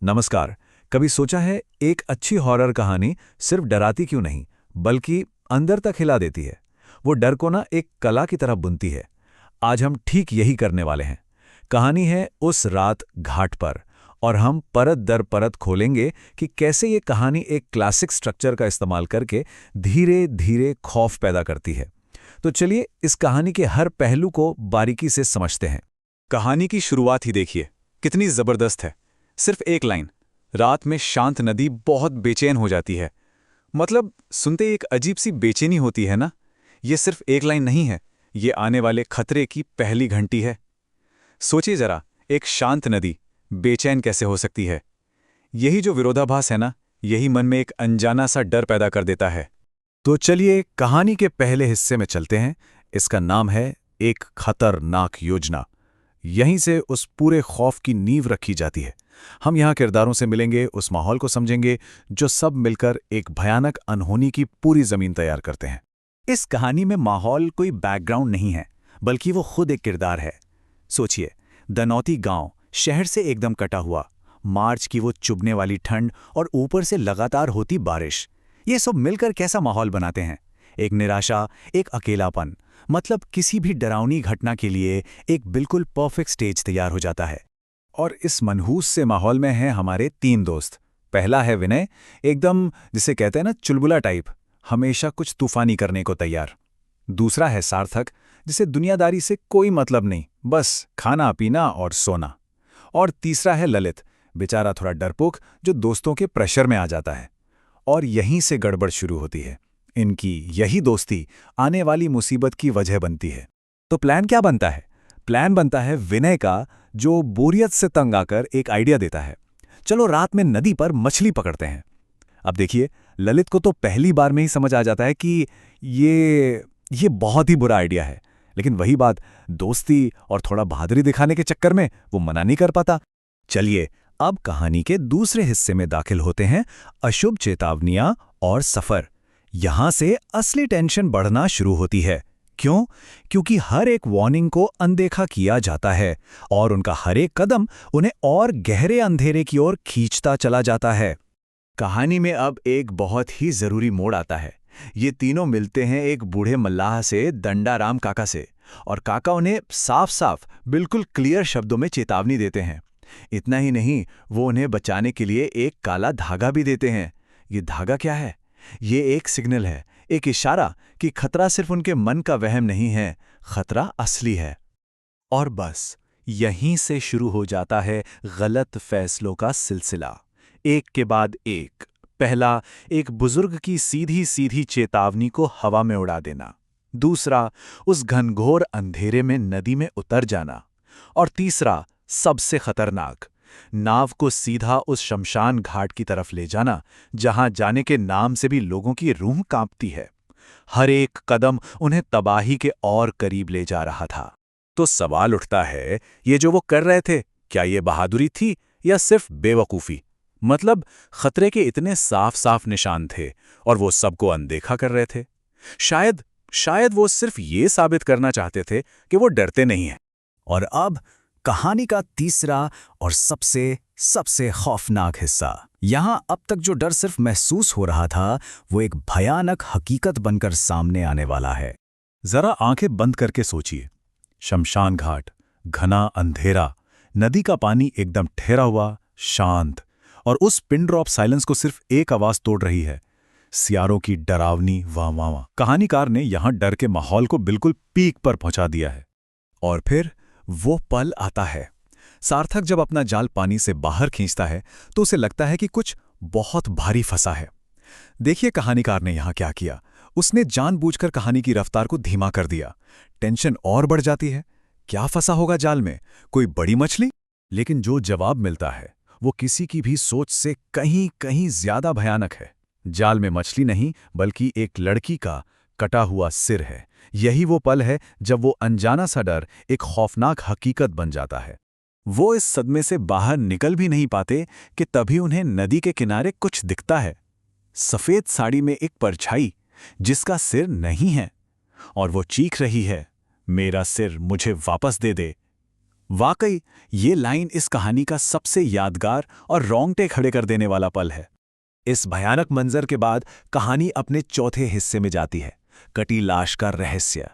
नमस्कार। कभी सोचा है एक अच्छी हॉरर कहानी सिर्फ डराती क्यों नहीं बल्कि अंदर तक हिला देती है। वो डर को ना एक कला की तरह बुनती है। आज हम ठीक यही करने वाले हैं। कहानी है उस रात घाट पर, और हम परत दर परत खोलेंगे कि कैसे ये कहानी एक क्लासिक स्ट्रक्चर का इस्तेमाल करके धीरे धीरे खौफ पैदा करती है। तो चलिए इस कहानी के हर पहलू को बारीकी से समझते हैं। कहानी की शुरुआत ही देखिए, कितनी जबरदस्त है। सिर्फ एक लाइन, रात में शांत नदी बहुत बेचैन हो जाती है। मतलब सुनते ही एक अजीब सी बेचैनी होती है ना। ये सिर्फ एक लाइन नहीं है, ये आने वाले खतरे की पहली घंटी है। सोचिए जरा, एक शांत नदी बेचैन कैसे हो सकती है। यही जो विरोधाभास है ना, यही मन में एक अनजाना सा डर पैदा कर देता है। तो चलिए कहानी के पहले हिस्से में चलते हैं। इसका नाम है एक खतरनाक योजना। यहीं से उस पूरे खौफ की नींव रखी जाती है। हम यहाँ किरदारों से मिलेंगे, उस माहौल को समझेंगे जो सब मिलकर एक भयानक अनहोनी की पूरी जमीन तैयार करते हैं। इस कहानी में माहौल कोई बैकग्राउंड नहीं है, बल्कि वो खुद एक किरदार है। सोचिए, दनौती गांव शहर से एकदम कटा हुआ, मार्च की वो चुभने वाली ठंड और ऊपर से लगातार होती बारिश, ये सब मिलकर कैसा माहौल बनाते हैं। एक निराशा, एक अकेलापन, मतलब किसी भी डरावनी घटना के लिए एक बिल्कुल परफेक्ट स्टेज तैयार हो जाता है। और इस मनहूस से माहौल में हैं हमारे तीन दोस्त। पहला है विनय, एकदम जिसे कहते हैं ना चुलबुला टाइप, हमेशा कुछ तूफानी करने को तैयार। दूसरा है सार्थक, जिसे दुनियादारी से कोई मतलब नहीं, बस खाना पीना और सोना। और तीसरा है ललित, बेचारा थोड़ा डरपोक, जो दोस्तों के प्रेशर में आ जाता है। और यहीं से गड़बड़ शुरू होती है। इनकी यही दोस्ती आने वाली मुसीबत की वजह बनती है। तो प्लान क्या बनता है? प्लान बनता है विनय का, जो बोरियत से तंग आकर एक आइडिया देता है, चलो रात में नदी पर मछली पकड़ते हैं। अब देखिए, ललित को तो पहली बार में ही समझ आ जाता है कि ये बहुत ही बुरा आइडिया है, लेकिन वही बात, दोस्ती और थोड़ा बहादुरी दिखाने के चक्कर में वो मना नहीं कर पाता। चलिए अब कहानी के दूसरे हिस्से में दाखिल होते हैं, अशुभ चेतावनियां और सफर। यहां से असली टेंशन बढ़ना शुरू होती है। क्यों? क्योंकि हर एक वार्निंग को अनदेखा किया जाता है और उनका हर एक कदम उन्हें और गहरे अंधेरे की ओर खींचता चला जाता है। कहानी में अब एक बहुत ही जरूरी मोड़ आता है। ये तीनों मिलते हैं एक बूढ़े मल्लाह से, दंडाराम काका से, और काका उन्हें साफ साफ बिल्कुल क्लियर शब्दों में चेतावनी देते हैं। इतना ही नहीं, वो उन्हें बचाने के लिए एक काला धागा भी देते हैं। ये धागा क्या है? ये एक सिग्नल है, एक इशारा कि खतरा सिर्फ उनके मन का वहम नहीं है, खतरा असली है। और बस यहीं से शुरू हो जाता है गलत फैसलों का सिलसिला, एक के बाद एक। पहला, एक बुजुर्ग की सीधी सीधी चेतावनी को हवा में उड़ा देना। दूसरा, उस घनघोर अंधेरे में नदी में उतर जाना। और तीसरा, सबसे खतरनाक, नाव को सीधा उस शमशान घाट की तरफ ले जाना, जहां जाने के नाम से भी लोगों की रूह कांपती है। हर एक कदम उन्हें तबाही के और करीब ले जा रहा था। तो सवाल उठता है, ये जो वो कर रहे थे, क्या ये बहादुरी थी या सिर्फ बेवकूफी? मतलब खतरे के इतने साफ साफ निशान थे और वो सबको अनदेखा कर रहे थे। शायद वो सिर्फ ये साबित करना चाहते थे कि वो डरते नहीं हैं। और अब कहानी का तीसरा और सबसे सबसे खौफनाक हिस्सा। यहाँ अब तक जो डर सिर्फ महसूस हो रहा था, वो एक भयानक हकीकत बनकर सामने आने वाला है। जरा आंखें बंद करके सोचिए। शमशान घाट, घना अंधेरा, नदी का पानी एकदम ठहरा हुआ, शांत, और उस पिन ड्रॉप साइलेंस को सिर्फ एक आवाज तोड़ रही है, सियारों की डरावनी वाह वाह वाह। कहानीकार ने यहां डर के माहौल को बिल्कुल पीक पर पहुंचा दिया है। और फिर वो पल आता है। सार्थक जब अपना जाल पानी से बाहर खींचता है तो उसे लगता है कि कुछ बहुत भारी फंसा है। देखिए कहानीकार ने यहां क्या किया। उसने जानबूझकर कहानी की रफ्तार को धीमा कर दिया। टेंशन और बढ़ जाती है। क्या फंसा होगा जाल में? कोई बड़ी मछली? लेकिन जो जवाब मिलता है वो किसी की भी सोच से कहीं कहीं ज्यादा भयानक है। जाल में मछली नहीं, बल्कि एक लड़की का कटा हुआ सिर है। यही वो पल है जब वो अनजाना सा डर एक खौफनाक हकीकत बन जाता है। वो इस सदमे से बाहर निकल भी नहीं पाते कि तभी उन्हें नदी के किनारे कुछ दिखता है। सफेद साड़ी में एक परछाई, जिसका सिर नहीं है, और वो चीख रही है, मेरा सिर मुझे वापस दे दे। वाकई ये लाइन इस कहानी का सबसे यादगार और रोंगटे खड़े कर देने वाला पल है। इस भयानक मंजर के बाद कहानी अपने चौथे हिस्से में जाती है, कटी लाश का रहस्य।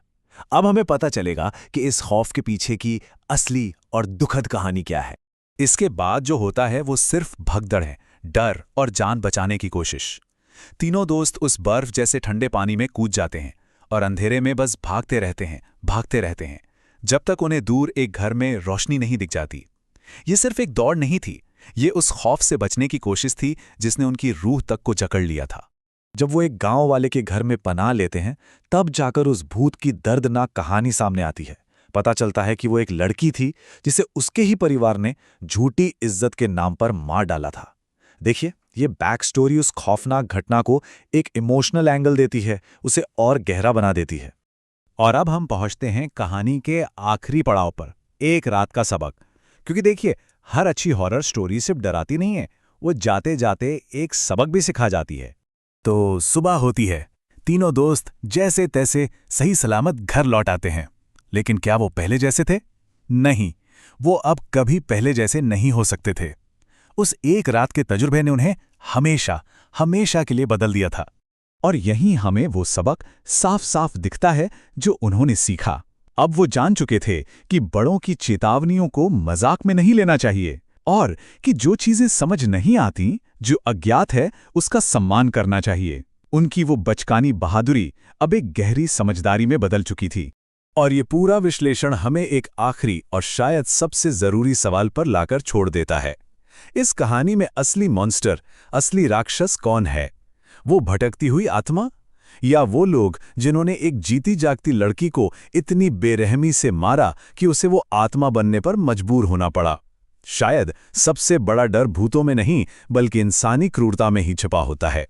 अब हमें पता चलेगा कि इस खौफ के पीछे की असली और दुखद कहानी क्या है। इसके बाद जो होता है वो सिर्फ भगदड़ है, डर और जान बचाने की कोशिश। तीनों दोस्त उस बर्फ जैसे ठंडे पानी में कूद जाते हैं और अंधेरे में बस भागते रहते हैं, जब तक उन्हें दूर एक घर में रोशनी नहीं दिख जाती। ये सिर्फ एक दौड़ नहीं थी, ये उस खौफ से बचने की कोशिश थी जिसने उनकी रूह तक को जकड़ लिया था। जब वो एक गांव वाले के घर में पनाह लेते हैं, तब जाकर उस भूत की दर्दनाक कहानी सामने आती है। पता चलता है कि वो एक लड़की थी जिसे उसके ही परिवार ने झूठी इज्जत के नाम पर मार डाला था। देखिए, ये बैक स्टोरी उस खौफनाक घटना को एक इमोशनल एंगल देती है, उसे और गहरा बना देती है। और अब हम पहुंचते हैं कहानी के आखिरी पड़ाव पर, एक रात का सबक। क्योंकि देखिए, हर अच्छी हॉरर स्टोरी सिर्फ डराती नहीं है, वो जाते जाते एक सबक भी सिखा जाती है। तो सुबह होती है, तीनों दोस्त जैसे तैसे सही सलामत घर लौट आते हैं। लेकिन क्या वो पहले जैसे थे? नहीं, वो अब कभी पहले जैसे नहीं हो सकते थे। उस एक रात के तजुर्बे ने उन्हें हमेशा के लिए बदल दिया था। और यहीं हमें वो सबक साफ साफ दिखता है जो उन्होंने सीखा। अब वो जान चुके थे कि बड़ों की चेतावनियों को मजाक में नहीं लेना चाहिए, और कि जो चीजें समझ नहीं आती, जो अज्ञात है, उसका सम्मान करना चाहिए। उनकी वो बचकानी बहादुरी अब एक गहरी समझदारी में बदल चुकी थी। और ये पूरा विश्लेषण हमें एक आखिरी और शायद सबसे जरूरी सवाल पर लाकर छोड़ देता है। इस कहानी में असली मॉन्स्टर, असली राक्षस कौन है? वो भटकती हुई आत्मा, या वो लोग जिन्होंने एक जीती जागती लड़की को इतनी बेरहमी से मारा कि उसे वो आत्मा बनने पर मजबूर होना पड़ा? शायद सबसे बड़ा डर भूतों में नहीं, बल्कि इंसानी क्रूरता में ही छिपा होता है।